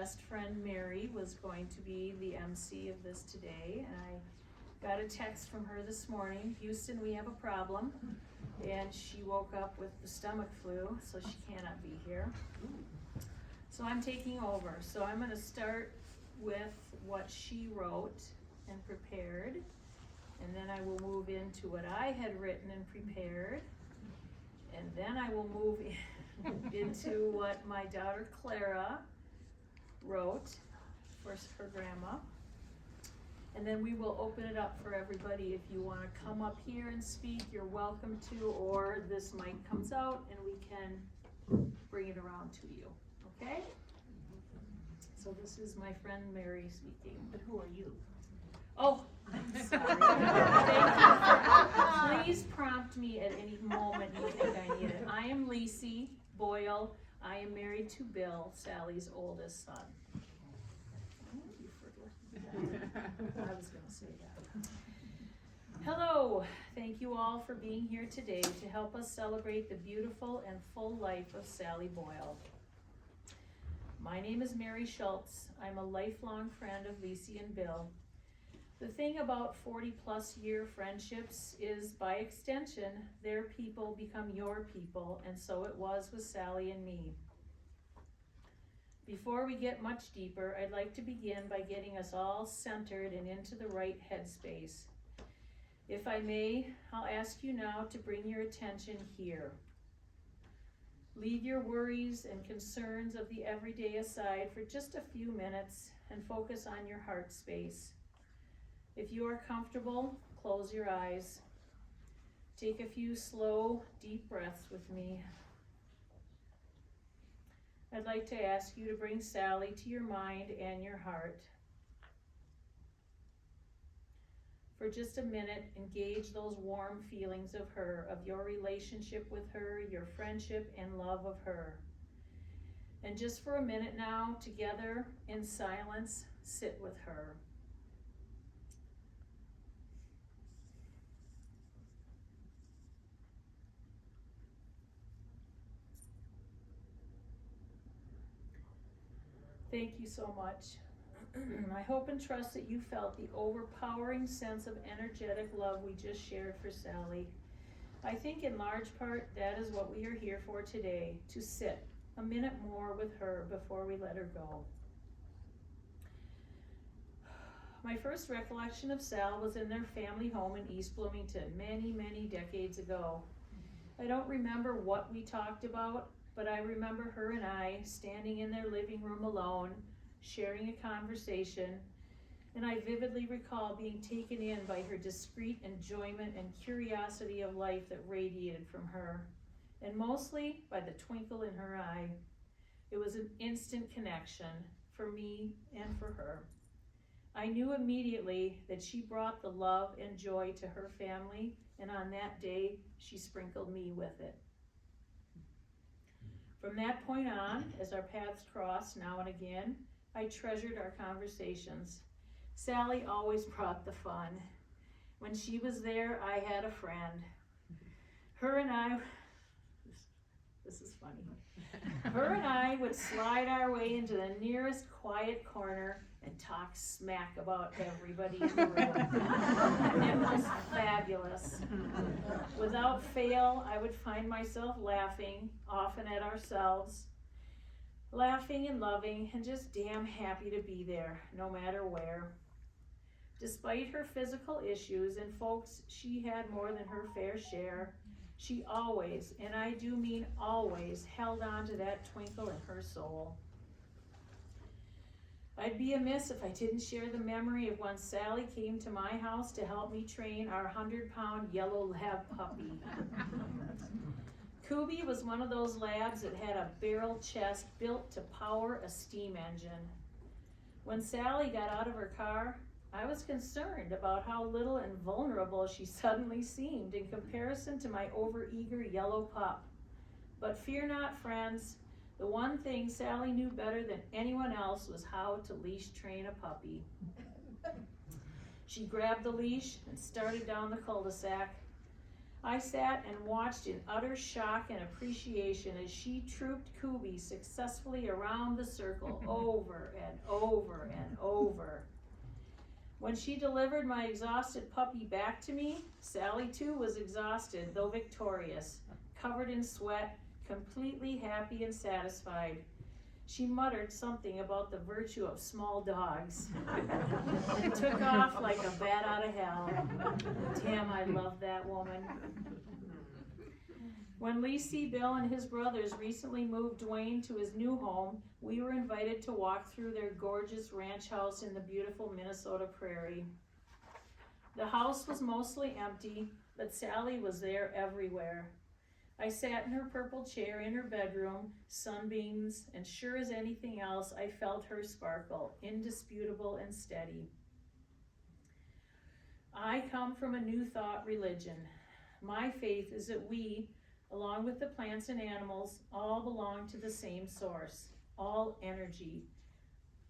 best friend Mary was going to be the MC of this today, and I got a text from her this morning. Houston, we have a problem, and she woke up with the stomach flu, so she cannot be here. So I'm taking over. So I'm going to start with what she wrote and prepared, and then I will move into what I had written and prepared, and then I will move into what my daughter Clara wrote for her grandma. And then we will open it up for everybody. If you want to come up here and speak, you're welcome to, or this mic comes out and we can bring it around to you, okay? So this is my friend Mary speaking. But who are you? Oh, I'm sorry. Thank you. Please prompt me at any moment you think I need it. I am Lacey Boyle. I am married to Bill, Sally's oldest son. Thank you for I was going to say that. Hello. Thank you all for being here today to help us celebrate the beautiful and full life of Sally Boyle. My name is Mary Schultz. I'm a lifelong friend of Lacey and Bill. The thing about 40-plus year friendships is, by extension, their people become your people, and so it was with Sally and me. Before we get much deeper, I'd like to begin by getting us all centered and into the right headspace. If I may, I'll ask you now to bring your attention here. Leave your worries and concerns of the everyday aside for just a few minutes and focus on your heart space. If you are comfortable, close your eyes. Take a few slow, deep breaths with me. I'd like to ask you to bring Sally to your mind and your heart. For just a minute, engage those warm feelings of her, of your relationship with her, your friendship and love of her. And just for a minute now, together in silence, sit with her. Thank you so much. I hope and trust that you felt the overpowering sense of energetic love we just shared for Sally. I think in large part that is what we are here for today, to sit a minute more with her before we let her go. My first recollection of Sal was in their family home in East Bloomington many, many decades ago. I don't remember what we talked about, but I remember her and I standing in their living room alone, sharing a conversation, and I vividly recall being taken in by her discreet enjoyment and curiosity of life that radiated from her, and mostly by the twinkle in her eye. It was an instant connection for me and for her. I knew immediately that she brought the love and joy to her family, and on that day, she sprinkled me with it. From that point on, as our paths crossed now and again, I treasured our conversations. Sally always brought the fun. When she was there, I had a friend. Her and I, this is funny. Her and I would slide our way into the nearest quiet corner and talk smack about everybody in the room. It was fabulous. Without fail, I would find myself laughing, often at ourselves, laughing and loving and just damn happy to be there, no matter where. Despite her physical issues, and folks, she had more than her fair share, she always, and I do mean always, held on to that twinkle in her soul. I'd be amiss if I didn't share the memory of when Sally came to my house to help me train our 100-pound yellow lab puppy. Kubi was one of those labs that had a barrel chest built to power a steam engine. When Sally got out of her car, I was concerned about how little and vulnerable she suddenly seemed in comparison to my overeager yellow pup. But fear not, friends. The one thing Sally knew better than anyone else was how to leash train a puppy. She grabbed the leash and started down the cul-de-sac. I sat and watched in utter shock and appreciation as she trooped Kubi successfully around the circle over and over and over. When she delivered my exhausted puppy back to me, Sally too was exhausted, though victorious, covered in sweat, completely happy and satisfied. She muttered something about the virtue of small dogs and took off like a bat out of hell. Damn, I love that woman. When Lacey, Bill, and his brothers recently moved Dwayne to his new home, we were invited to walk through their gorgeous ranch house in the beautiful Minnesota prairie. The house was mostly empty, but Sally was there everywhere. I sat in her purple chair in her bedroom, sunbeams, and sure as anything else, I felt her sparkle, indisputable and steady. I come from a New Thought religion. My faith is that we, along with the plants and animals, all belong to the same source, all energy.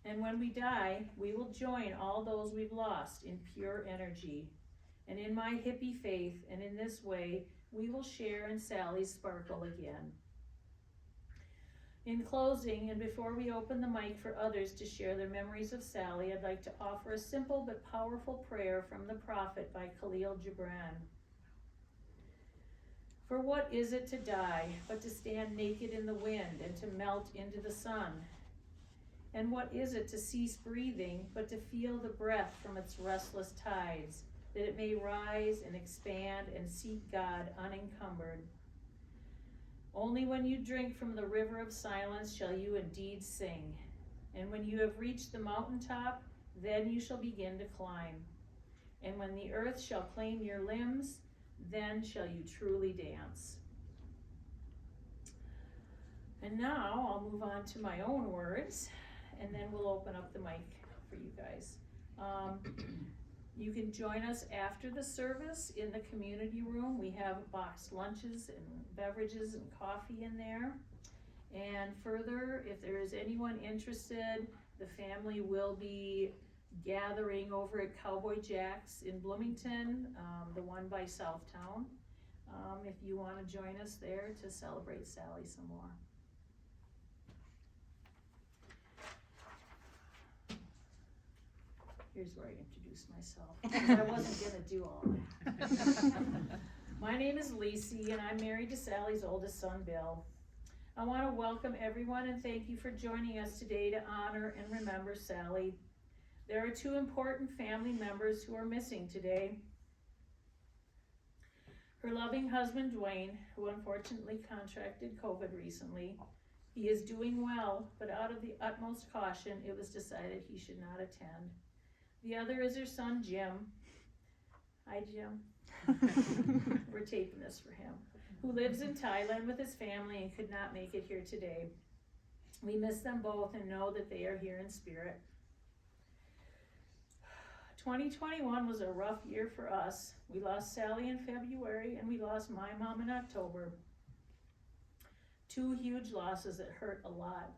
And when we die, we will join all those we've lost in pure energy. And in my hippie faith, and in this way, we will share in Sally's sparkle again. In closing, and before we open the mic for others to share their memories of Sally, I'd like to offer a simple but powerful prayer from the Prophet by Khalil Gibran. For what is it to die but to stand naked in the wind and to melt into the sun? And what is it to cease breathing but to feel the breath from its restless tides, that it may rise and expand and seek God unencumbered? Only when you drink from the river of silence shall you indeed sing. And when you have reached the mountaintop, then you shall begin to climb. And when the earth shall claim your limbs, then shall you truly dance. And now I'll move on to my own words, and then we'll open up the mic for you guys. You can join us after the service in the community room. We have boxed lunches and beverages and coffee in there. And further, if there is anyone interested, the family will be gathering over at Cowboy Jack's in Bloomington, the one by Southtown, if you want to join us there to celebrate Sally some more. Here's where I introduce myself, because I wasn't going to do all that. My name is Lacey, and I'm married to Sally's oldest son, Bill. I want to welcome everyone and thank you for joining us today to honor and remember Sally. There are two important family members who are missing today. Her loving husband, Dwayne, who unfortunately contracted COVID recently. He is doing well, but out of the utmost caution, it was decided he should not attend. The other is her son, Jim. Hi, Jim. We're taping this for him. Who lives in Thailand with his family and could not make it here today. We miss them both and know that they are here in spirit. 2021 was a rough year for us. We lost Sally in February and we lost my mom in October. Two huge losses that hurt a lot.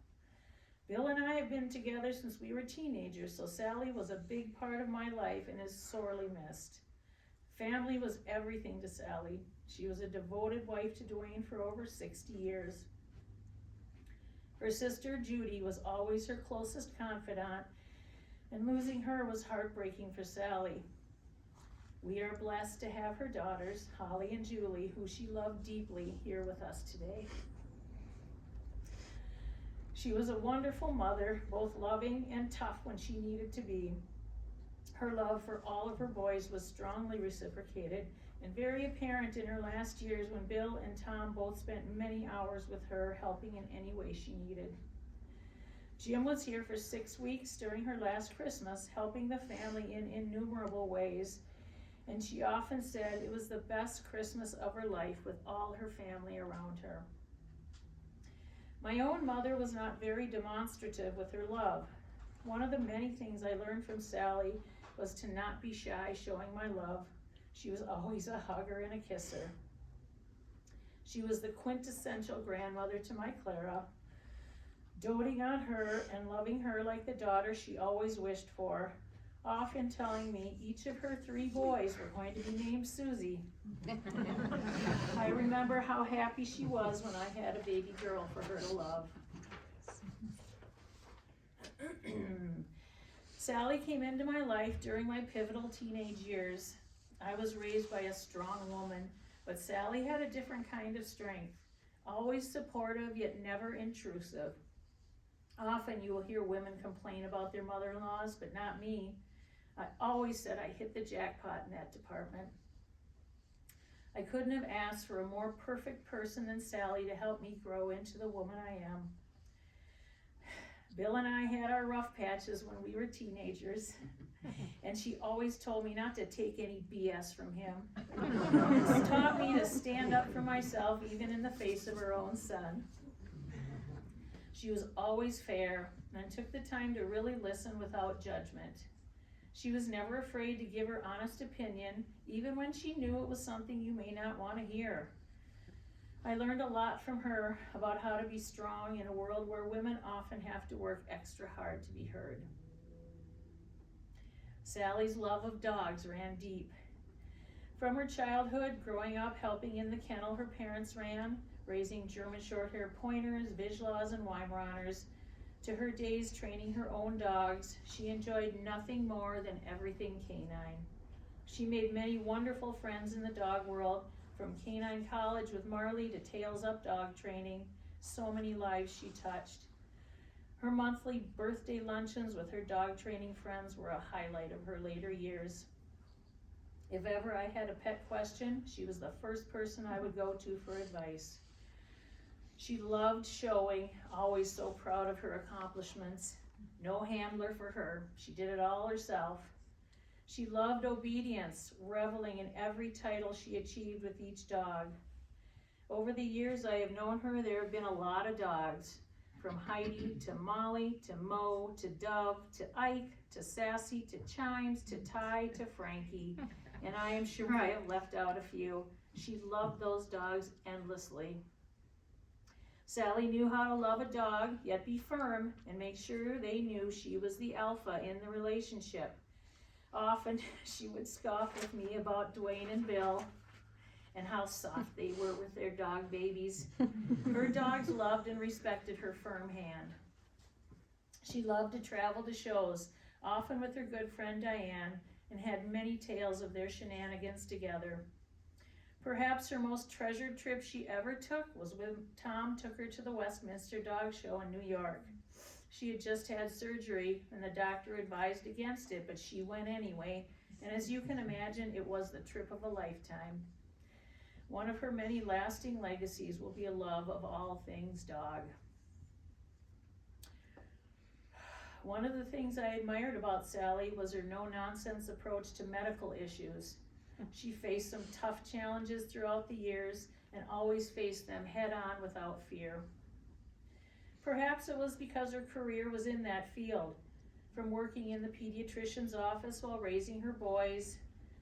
Bill and I have been together since we were teenagers, so Sally was a big part of my life and is sorely missed. Family was everything to Sally. She was a devoted wife to Dwayne for over 60 years. Her sister Judy was always her closest confidant, and losing her was heartbreaking for Sally. We are blessed to have her daughters, Holly and Julie, who she loved deeply, here with us today. She was a wonderful mother, both loving and tough when she needed to be. Her love for all of her boys was strongly reciprocated and very apparent in her last years when Bill and Tom both spent many hours with her, helping in any way she needed. Jim was here for 6 weeks during her last Christmas, helping the family in innumerable ways, and she often said it was the best Christmas of her life with all her family around her. My own mother was not very demonstrative with her love. One of the many things I learned from Sally was to not be shy showing my love. She was always a hugger and a kisser. She was the quintessential grandmother to my Clara, doting on her and loving her like the daughter she always wished for, often telling me each of her 3 boys were going to be named Susie. I remember how happy she was when I had a baby girl for her to love. Sally came into my life during my pivotal teenage years. I was raised by a strong woman, but Sally had a different kind of strength, always supportive yet never intrusive. Often you will hear women complain about their mother-in-laws, but not me. I always said I hit the jackpot in that department. I couldn't have asked for a more perfect person than Sally to help me grow into the woman I am. Bill and I had our rough patches when we were teenagers, and she always told me not to take any BS from him. She taught me to stand up for myself even in the face of her own son. She was always fair and took the time to really listen without judgment. She was never afraid to give her honest opinion, even when she knew it was something you may not want to hear. I learned a lot from her about how to be strong in a world where women often have to work extra hard to be heard. Sally's love of dogs ran deep. From her childhood, growing up helping in the kennel her parents ran, raising German Shorthair Pointers, Vizslas, and Weimaraners, to her days training her own dogs, she enjoyed nothing more than everything canine. She made many wonderful friends in the dog world, from canine college with Marley to Tails Up dog training. So many lives she touched. Her monthly birthday luncheons with her dog training friends were a highlight of her later years. If ever I had a pet question, she was the first person I would go to for advice. She loved showing, always so proud of her accomplishments. No handler for her. She did it all herself. She loved obedience, reveling in every title she achieved with each dog. Over the years I have known her, there have been a lot of dogs, from Heidi to Molly to Mo to Dove to Ike to Sassy to Chimes to Ty to Frankie, and I am sure I have left out a few. She loved those dogs endlessly. Sally knew how to love a dog, yet be firm and make sure they knew she was the alpha in the relationship. Often she would scoff with me about Dwayne and Bill and how soft they were with their dog babies. Her dogs loved and respected her firm hand. She loved to travel to shows, often with her good friend Diane, and had many tales of their shenanigans together. Perhaps her most treasured trip she ever took was when Tom took her to the Westminster Dog Show in New York. She had just had surgery and the doctor advised against it, but she went anyway, and as you can imagine, it was the trip of a lifetime. One of her many lasting legacies will be a love of all things dog. One of the things I admired about Sally was her no-nonsense approach to medical issues. She faced some tough challenges throughout the years and always faced them head-on without fear. Perhaps it was because her career was in that field, from working in the pediatrician's office while raising her boys,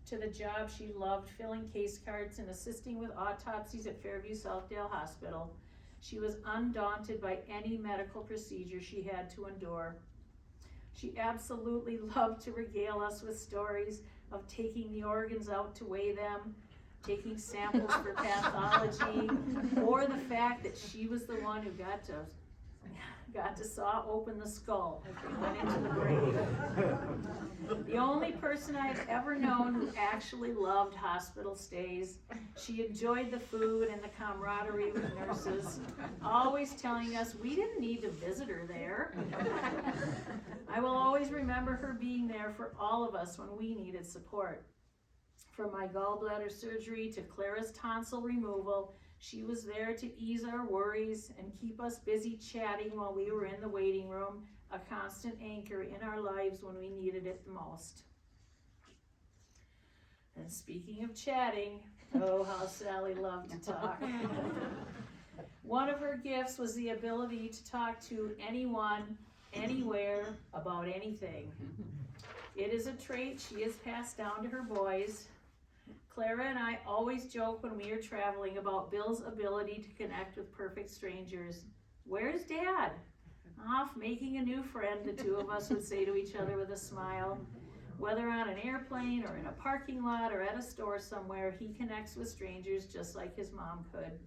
to the job she loved filling case cards and assisting with autopsies at Fairview Southdale Hospital. She was undaunted by any medical procedure she had to endure. She absolutely loved to regale us with stories of taking the organs out to weigh them, taking samples for pathology, or the fact that she was the one who got to saw open the skull as they went into the grave. The only person I've ever known who actually loved hospital stays. She enjoyed the food and the camaraderie with nurses, always telling us we didn't need to visit her there. I will always remember her being there for all of us when we needed support. From my gallbladder surgery to Clara's tonsil removal, she was there to ease our worries and keep us busy chatting while we were in the waiting room, a constant anchor in our lives when we needed it the most. And speaking of chatting, oh, how Sally loved to talk. One of her gifts was the ability to talk to anyone, anywhere, about anything. It is a trait she has passed down to her boys. Clara and I always joke when we are traveling about Bill's ability to connect with perfect strangers. Where's Dad? Off making a new friend, the two of us would say to each other with a smile. Whether on an airplane or in a parking lot or at a store somewhere, he connects with strangers just like his mom could.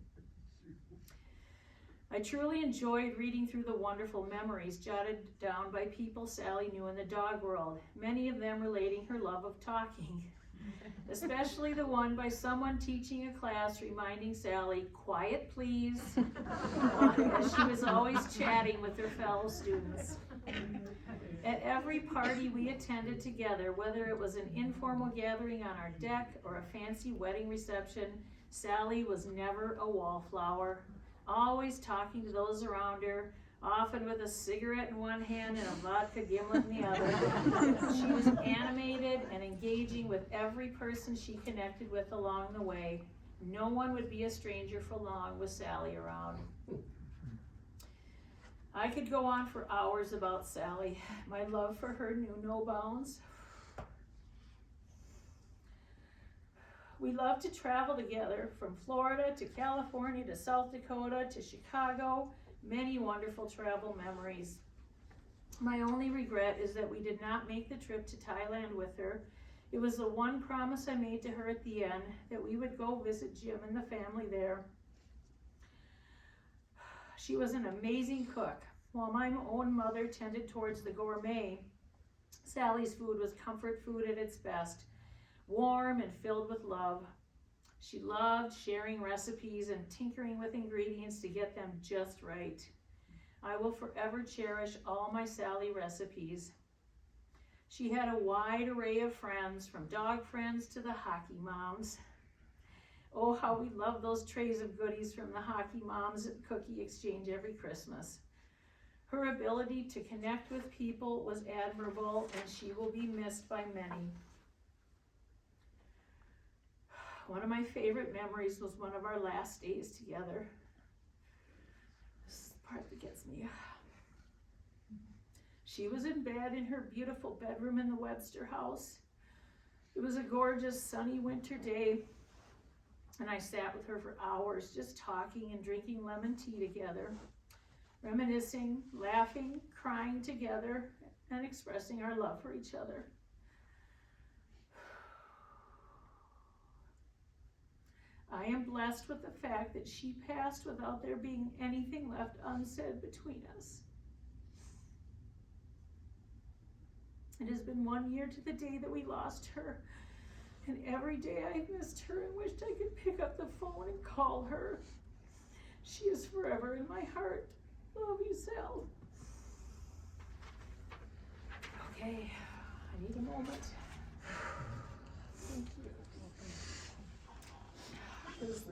I truly enjoyed reading through the wonderful memories jotted down by people Sally knew in the dog world, many of them relating her love of talking, especially the one by someone teaching a class reminding Sally, "Quiet, please," as she was always chatting with her fellow students. At every party we attended together, whether it was an informal gathering on our deck or a fancy wedding reception, Sally was never a wallflower, always talking to those around her, often with a cigarette in one hand and a vodka gimlet in the other. She was animated and engaging with every person she connected with along the way. No one would be a stranger for long with Sally around. I could go on for hours about Sally. My love for her knew no bounds. We loved to travel together, from Florida to California to South Dakota to Chicago. Many wonderful travel memories. My only regret is that we did not make the trip to Thailand with her. It was the one promise I made to her at the end, that we would go visit Jim and the family there. She was an amazing cook. While my own mother tended towards the gourmet, Sally's food was comfort food at its best, warm and filled with love. She loved sharing recipes and tinkering with ingredients to get them just right. I will forever cherish all my Sally recipes. She had a wide array of friends, from dog friends to the hockey moms. Oh, how we loved those trays of goodies from the hockey moms at cookie exchange every Christmas. Her ability to connect with people was admirable, and she will be missed by many. One of my favorite memories was one of our last days together. This is the part that gets me. She was in bed in her beautiful bedroom in the Webster house. It was a gorgeous sunny winter day, and I sat with her for hours just talking and drinking lemon tea together, reminiscing, laughing, crying together, and expressing our love for each other. I am blessed with the fact that she passed without there being anything left unsaid between us. It has been 1 year to the day that we lost her, and every day I've missed her and wished I could pick up the phone and call her. She is forever in my heart. Love you, Sal. Okay, I need a moment. Thank you.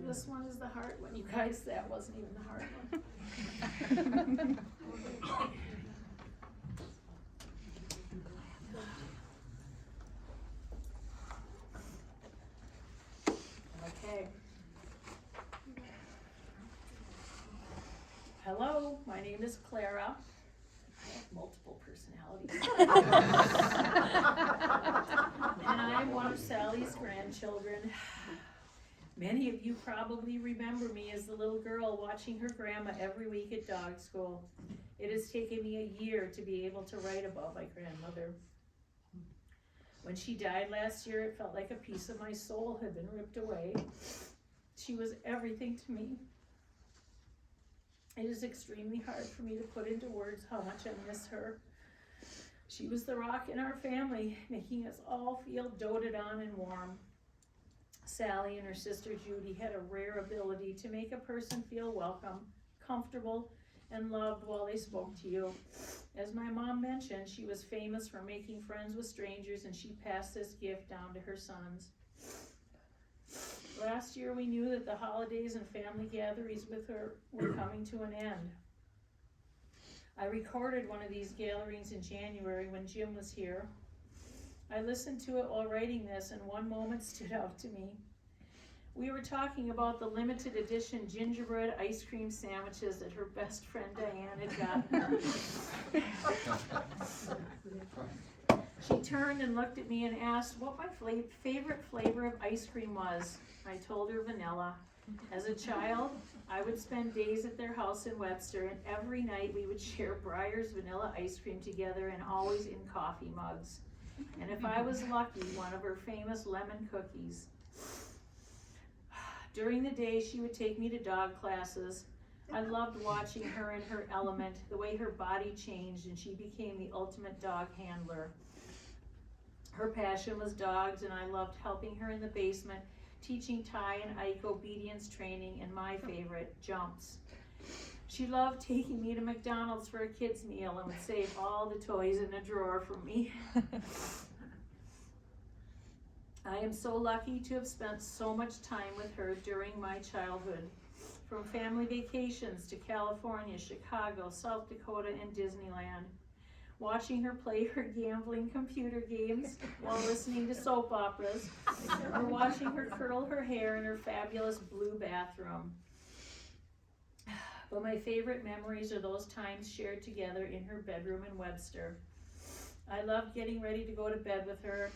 This one is the hard one. You guys, that wasn't even the hard one. Okay. Hello, my name is Clara. I have multiple personalities. And I'm one of Sally's grandchildren. Many of you probably remember me as the little girl watching her grandma every week at dog school. It has taken me a year to be able to write about my grandmother. When she died last year, it felt like a piece of my soul had been ripped away. She was everything to me. It is extremely hard for me to put into words how much I miss her. She was the rock in our family, making us all feel doted on and warm. Sally and her sister Judy had a rare ability to make a person feel welcome, comfortable, and loved while they spoke to you. As my mom mentioned, she was famous for making friends with strangers, and she passed this gift down to her sons. Last year we knew that the holidays and family gatherings with her were coming to an end. I recorded one of these gatherings in January when Jim was here. I listened to it while writing this, and one moment stood out to me. We were talking about the limited edition gingerbread ice cream sandwiches that her best friend Diane had gotten her. She turned and looked at me and asked what my favorite flavor of ice cream was. I told her vanilla. As a child, I would spend days at their house in Webster, and every night we would share Breyer's vanilla ice cream together, and always in coffee mugs. And if I was lucky, one of her famous lemon cookies. During the day, she would take me to dog classes. I loved watching her in her element, the way her body changed, and she became the ultimate dog handler. Her passion was dogs, and I loved helping her in the basement, teaching Ty and Ike obedience training, and my favorite, jumps. She loved taking me to McDonald's for a kid's meal and would save all the toys in a drawer for me. I am so lucky to have spent so much time with her during my childhood. From family vacations to California, Chicago, South Dakota, and Disneyland. Watching her play her gambling computer games while listening to soap operas, or watching her curl her hair in her fabulous blue bathroom. But my favorite memories are those times shared together in her bedroom in Webster. I loved getting ready to go to bed with her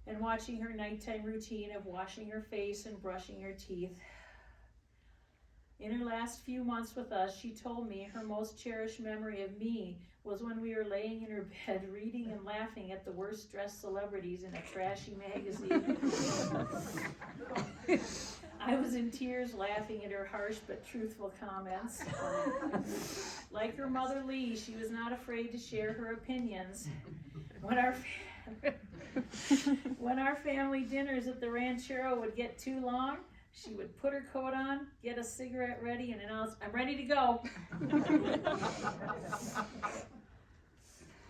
and watching her nighttime routine of washing her face and brushing her teeth. In her last few months with us, she told me her most cherished memory of me was when we were laying in her bed reading and laughing at the worst dressed celebrities in a trashy magazine. I was in tears laughing at her harsh but truthful comments. Like her mother Lee, she was not afraid to share her opinions. When our family dinners at the Ranchero would get too long, she would put her coat on, get a cigarette ready, and announce, "I'm ready to go."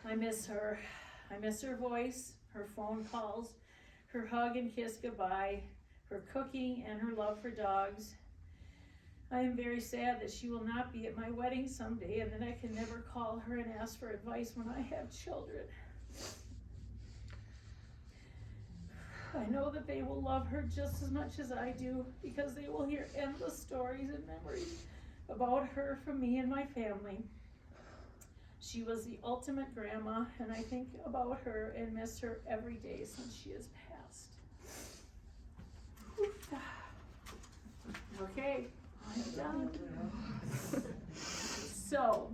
I miss her. I miss her voice, her phone calls, her hug and kiss goodbye, her cooking, and her love for dogs. I am very sad that she will not be at my wedding someday and that I can never call her and ask for advice when I have children. I know that they will love her just as much as I do because they will hear endless stories and memories about her from me and my family. She was the ultimate grandma, and I think about her and miss her every day since she has passed. Okay, I'm done. So,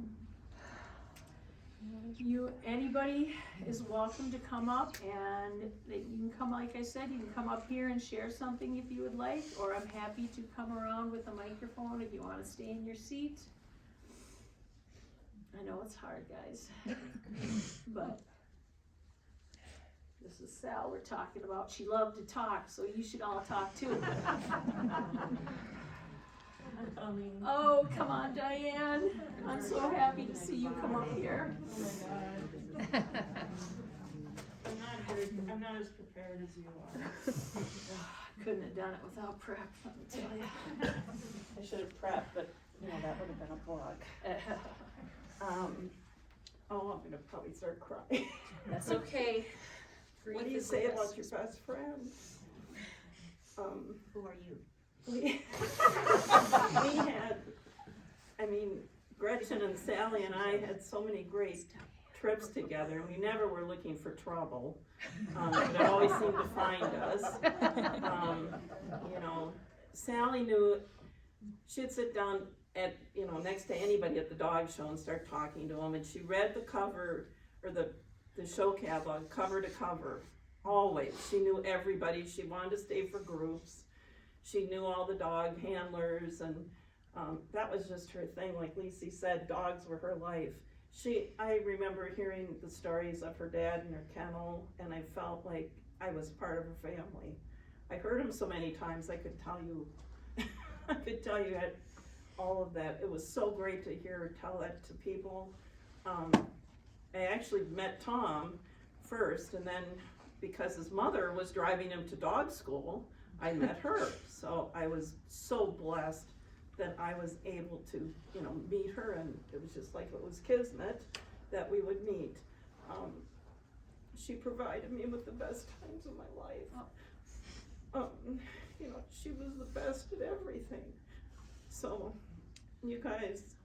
anybody is welcome to come up, and you can come, like I said, you can come up here and share something if you would like, or I'm happy to come around with a microphone if you want to stay in your seat. I know it's hard, guys, but this is Sal we're talking about. She loved to talk, so you should all talk too. Oh, come on, Diane. I'm so happy to see you come up here. Oh my God. I'm not as prepared as you are. Couldn't have done it without prep, let me tell you. I should have prepped, but you know, that would have been a blog. I'm gonna probably start crying. That's okay. What do you say about your best friend? Who are you? We had, Gretchen and Sally and I had so many great trips together, and we never were looking for trouble. They always seemed to find us. Sally knew she'd sit down at, next to anybody at the dog show and start talking to them, and she read the cover, or the show catalog, cover to cover, always. She knew everybody. She wanted to stay for groups. She knew all the dog handlers, and that was just her thing. Like Lisi said, dogs were her life. I remember hearing the stories of her dad in her kennel, and I felt like I was part of her family. I heard him so many times, I could tell you all of that. It was so great to hear her tell that to people. I actually met Tom first, and then because his mother was driving him to dog school, I met her. So I was so blessed that I was able to, meet her, and it was just like it was kismet that we would meet. She provided me with the best times of my life. She was the best at everything. So, you guys,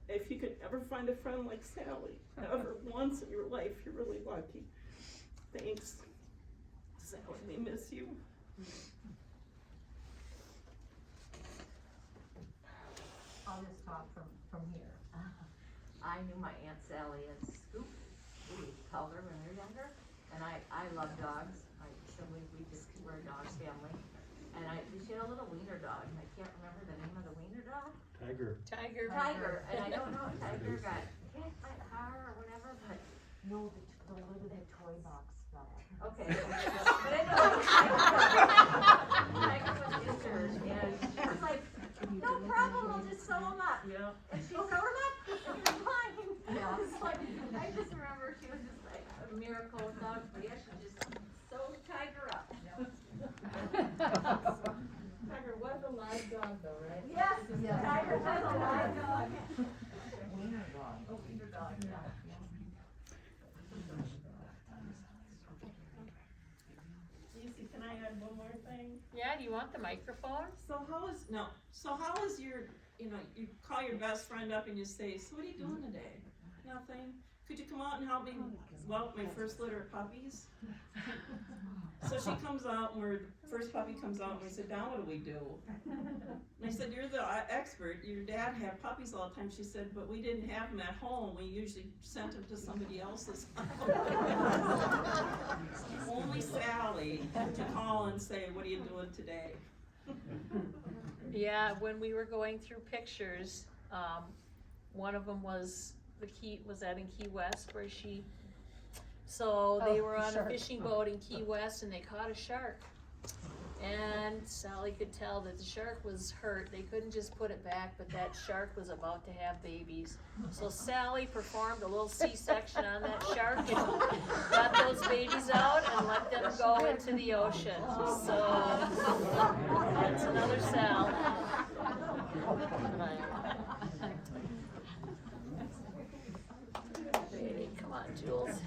if you could ever find a friend like Sally, ever once in your life, you're really lucky. Thanks, Sally, we miss you. I'll just talk from here. I knew my Aunt Sally as Scoop, we called her when we were younger. and I love dogs. So we're a dog's family. And she had a little wiener dog, and I can't remember the name of the wiener dog. Tiger, and I don't know if Tiger got hit by a car or whatever, but. No, the lid of the toy box fell. Okay. But anyway, Tiger was injured, and she was like, no problem, we'll just sew him up. Yeah. And she sewed him up, and he was fine. Yeah. It's like, I just remember she was just like a miracle of dogs, but yeah, she just sewed Tiger up. Tiger was a live dog though, right? Yes, Tiger was a live dog. Wiener dog. Oh, wiener dog, yeah. Lucy, can I add one more thing? Yeah, do you want the microphone? So how is your, you call your best friend up and you say, so what are you doing today? Nothing. Could you come out and help me whelp my first litter of puppies? So she comes out, and first puppy comes out, and we sit down, what do we do? And I said, you're the expert, your dad had puppies all the time. She said, but we didn't have them at home, we usually sent them to somebody else's house. Only Sally to call and say, what are you doing today? Yeah, when we were going through pictures, one of them was that in Key West where so they were on a fishing boat in Key West and they caught a shark. And Sally could tell that the shark was hurt. They couldn't just put it back, but that shark was about to have babies. So Sally performed a little C-section on that shark and got those babies out and let them go into the ocean. So that's another Sal. Baby, come on, Jules.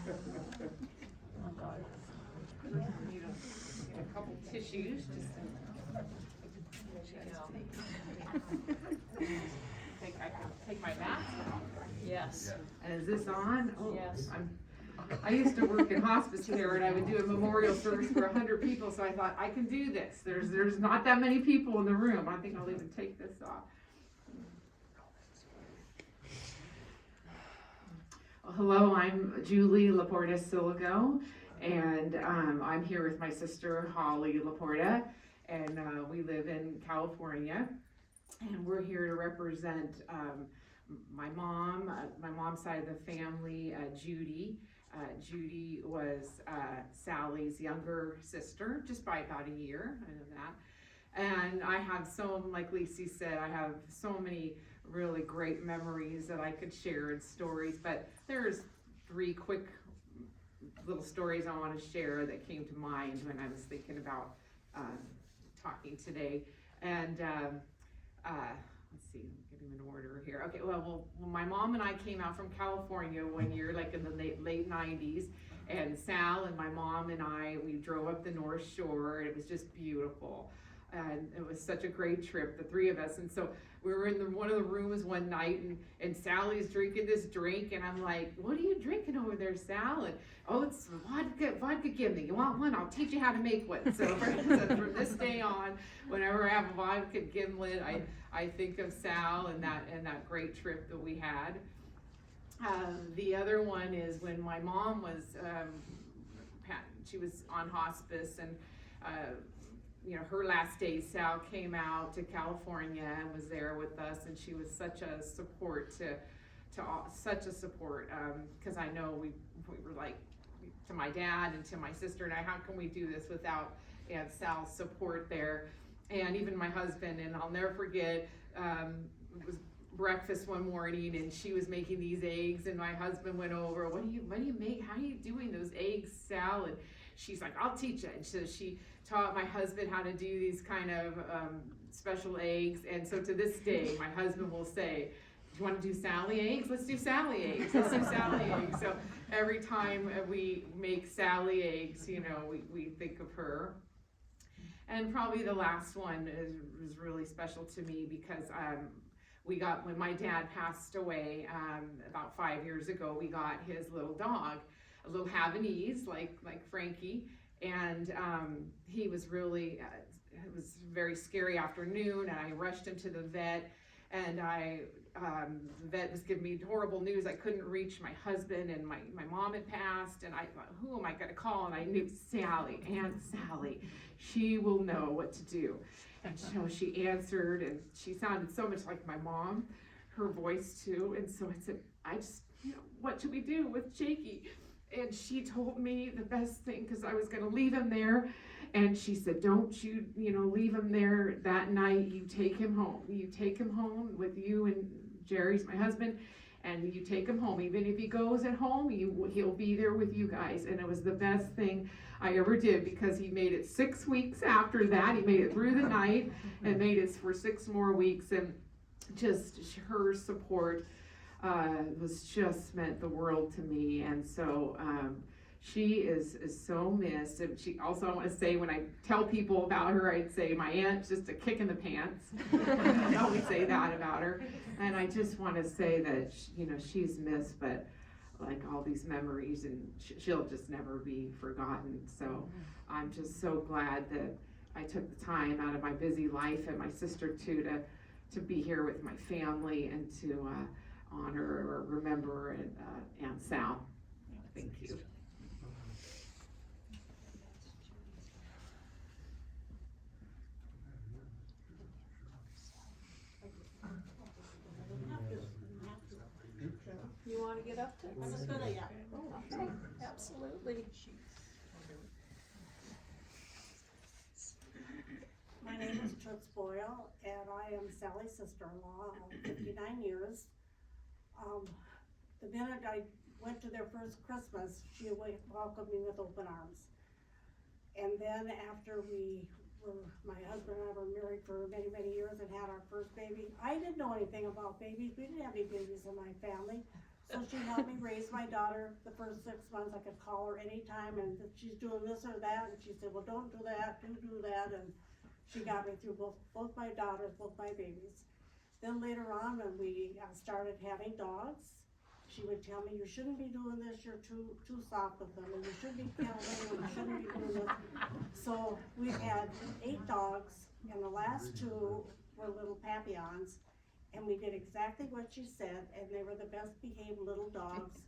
A couple tissues, just I can take my mask off. Yes. And is this on? Oh, Yes. I used to work in hospice care and I would do a memorial service for 100 people, so I thought I can do this. There's not that many people in the room. I think I'll even take this off. Well, hello, I'm Julie Laporta Siligo, and I'm here with my sister Holly Laporta, and we live in California, and we're here to represent my mom's side of the family, Judy. Judy was Sally's younger sister, just by about a year, I know that. And I have like Lacey said, I have so many really great memories that I could share and stories, but there's 3 quick little stories I want to share that came to mind when I was thinking about talking today. And let's see, getting in order here. Okay, well, my mom and I came out from California one year, like in the late 90s, and Sal and my mom and we drove up the North Shore, and it was just beautiful. And it was such a great trip, the 3 of us. And so we were in one of the rooms one night, and Sally's drinking this drink, and I'm like, what are you drinking over there, Sal? And, oh, it's vodka gimlet. You want one? I'll teach you how to make one. So from this day on, whenever I have a vodka gimlet, I think of Sal and that great trip that we had. The other one is when my mom was, she was on hospice, and her last day, Sal came out to California and was there with us, and she was such a support because I know we were like, to my dad and to my sister and I, how can we do this without Sal's support there? And even my husband, and I'll never forget, it was breakfast one morning and she was making these eggs, and my husband went over, what do you make, how are you doing those eggs, Sal? And she's like, I'll teach you. And so she taught my husband how to do these kind of special eggs. And so to this day, my husband will say, do you want to do Sally eggs? Let's do Sally eggs. Let's do Sally eggs. So every time we make Sally eggs, we think of her. And probably the last one was really special to me because when my dad passed away about 5 years ago, we got his little dog, a little Havanese like Frankie, and he was really, it was a very scary afternoon, and I rushed him to the vet, and the vet was giving me horrible news. I couldn't reach my husband, and my mom had passed, and I thought, who am I gonna call? And I knew Sally, Aunt Sally, she will know what to do. And so she answered, and she sounded so much like my mom, her voice too. And so I said, what should we do with Jakey? And she told me the best thing, because I was gonna leave him there. And she said, don't you leave him there that night. You take him home. You take him home with you, and Jerry's my husband, and you take him home. Even if he goes at home, he'll be there with you guys. And it was the best thing I ever did, because he made it 6 weeks after that. He made it through the night and made it for 6 more weeks. And just her support was just meant the world to me. And so she is so missed. And she also, I want to say, when I tell people about her, I'd say my aunt's just a kick in the pants. I always say that about her. And I just want to say that she's missed, but like all these memories, and she'll just never be forgotten. So I'm just so glad that I took the time out of my busy life, and my sister too, to be here with my family and to honor or remember Aunt Sal. Thank you. You want to get up to? I'm just gonna, yeah. Okay, absolutely. My name is Toots Boyle, and I am Sally's sister-in-law of 59 years. The minute I went to their first Christmas, she welcomed me with open arms. And then after my husband and I were married for many, many years and had our first baby, I didn't know anything about babies. We didn't have any babies in my family. So she helped me raise my daughter the first 6 months. I could call her anytime, and if she's doing this or that, and she said, well, don't do that, do that, and she got me through both my daughters, both my babies. Then later on, when we started having dogs, she would tell me, you shouldn't be doing this, you're too soft with them, and you shouldn't be killing them, you shouldn't be doing this. So we've had 8 dogs, and the last 2 were little Papillons, and we did exactly what she said, and they were the best behaved little dogs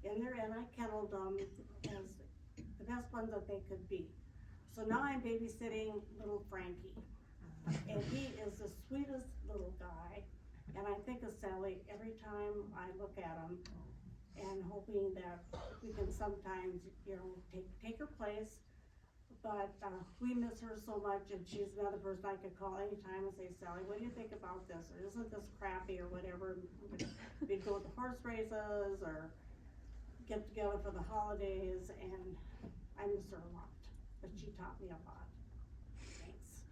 in there, and I kenneled them as the best ones that they could be. So now I'm babysitting little Frankie, and he is the sweetest little guy, and I think of Sally every time I look at him, and hoping that we can sometimes, take her place. But we miss her so much, and she's another person I could call anytime and say, Sally, what do you think about this? Or isn't this crappy or whatever? We'd go to horse races or get together for the holidays, and I miss her a lot. But she taught me a lot. Thanks.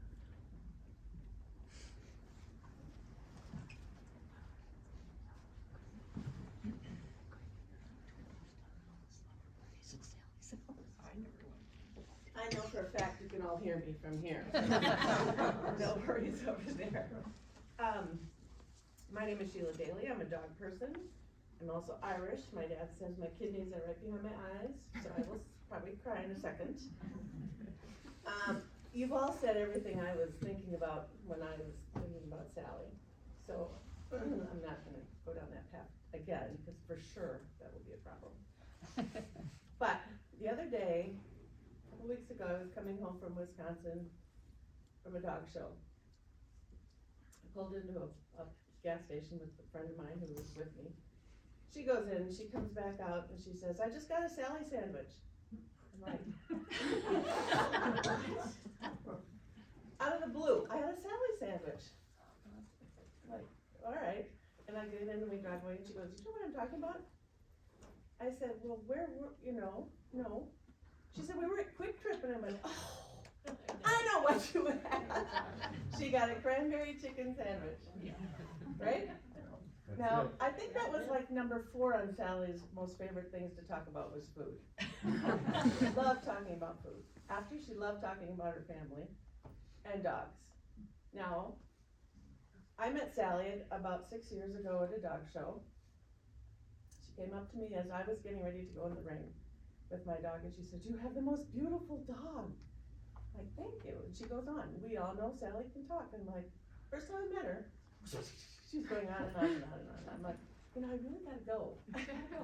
I know for a fact you can all hear me from here. No worries over there. My name is Sheila Daly. I'm a dog person. I'm also Irish. My dad says my kidneys are right behind my eyes, so I will probably cry in a second. You've all said everything I was thinking about when I was thinking about Sally. So I'm not gonna go down that path again, because for sure that will be a problem. But the other day, a couple weeks ago, I was coming home from Wisconsin from a dog show. I pulled into a gas station with a friend of mine who was with me. She goes in, she comes back out, and she says, I just got a Sally sandwich. I'm like, out of the blue, I had a Sally sandwich. I'm like, all right. And I get in and we drive away, and she goes, you know what I'm talking about? I said, well, where were, no. She said, we were at Quick Trip, and I went, oh, I know what you had. She got a cranberry chicken sandwich, right? Now, I think that was like number 4 on Sally's most favorite things to talk about was food. She loved talking about food. After, she loved talking about her family and dogs. Now, I met Sally about 6 years ago at a dog show. She came up to me as I was getting ready to go in the ring with my dog, and she said, you have the most beautiful dog. I'm like, thank you. And she goes on, we all know Sally can talk. And I'm like, first time I met her, she's going on and on and on and on. I'm like, you know, I really gotta go. I gotta go.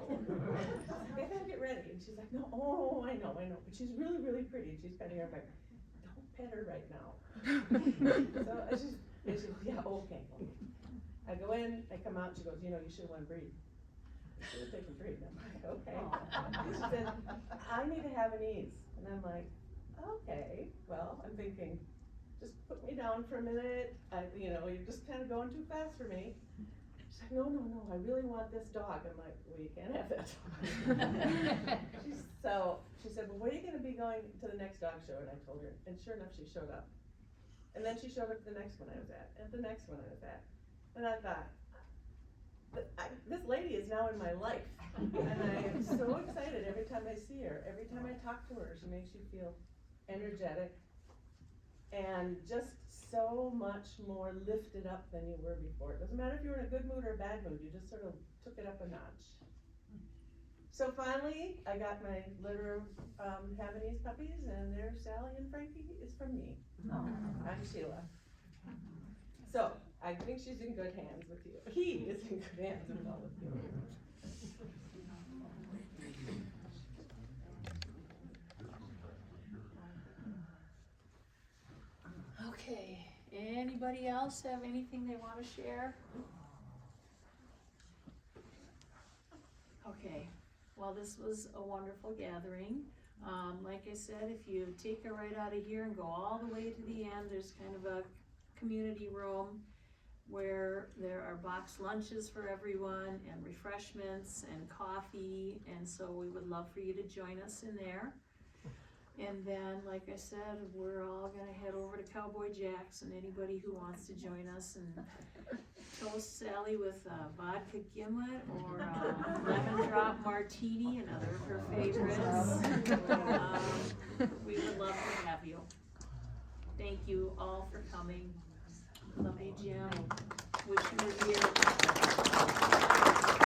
I gotta get ready. And she's like, no, oh, I know. But she's really, really pretty. She's petting her. I'm like, don't pet her right now. So and she's yeah, okay. I go in, I come out, she goes, you know, you should have won breed. You should have taken breed. And I'm like, okay. And she said, I need to have an ease. And I'm like, okay. Well, I'm thinking, just put me down for a minute. You know, you're just kind of going too fast for me. She's like, no, I really want this dog. I'm like, well, you can't have that dog. So she said, well, when are you going to be going to the next dog show? And I told her, and sure enough, she showed up. And then she showed up at the next one I was at, the next one I was at. And I thought, this lady is now in my life. And I am so excited every time I see her. Every time I talk to her, she makes you feel energetic and just so much more lifted up than you were before. It doesn't matter if you were in a good mood or a bad mood, you just sort of took it up a notch. So finally, I got my litter of Havanese puppies, and there's Sally and Frankie is from me. I'm Sheila. So, I think she's in good hands with you. He is in good hands with all of you. Okay, anybody else have anything they wanna share? Okay, well, this was a wonderful gathering. Like I said, if you take her right out of here and go all the way to the end, there's kind of a community room where there are boxed lunches for everyone and refreshments and coffee, and so we would love for you to join us in there. And then, like I said, we're all gonna head over to Cowboy Jack's, and anybody who wants to join us and toast Sally with vodka gimlet or lemon drop martini, another of her favorites. We would love to have you. Thank you all for coming. Love you, Jim. Wish you were here.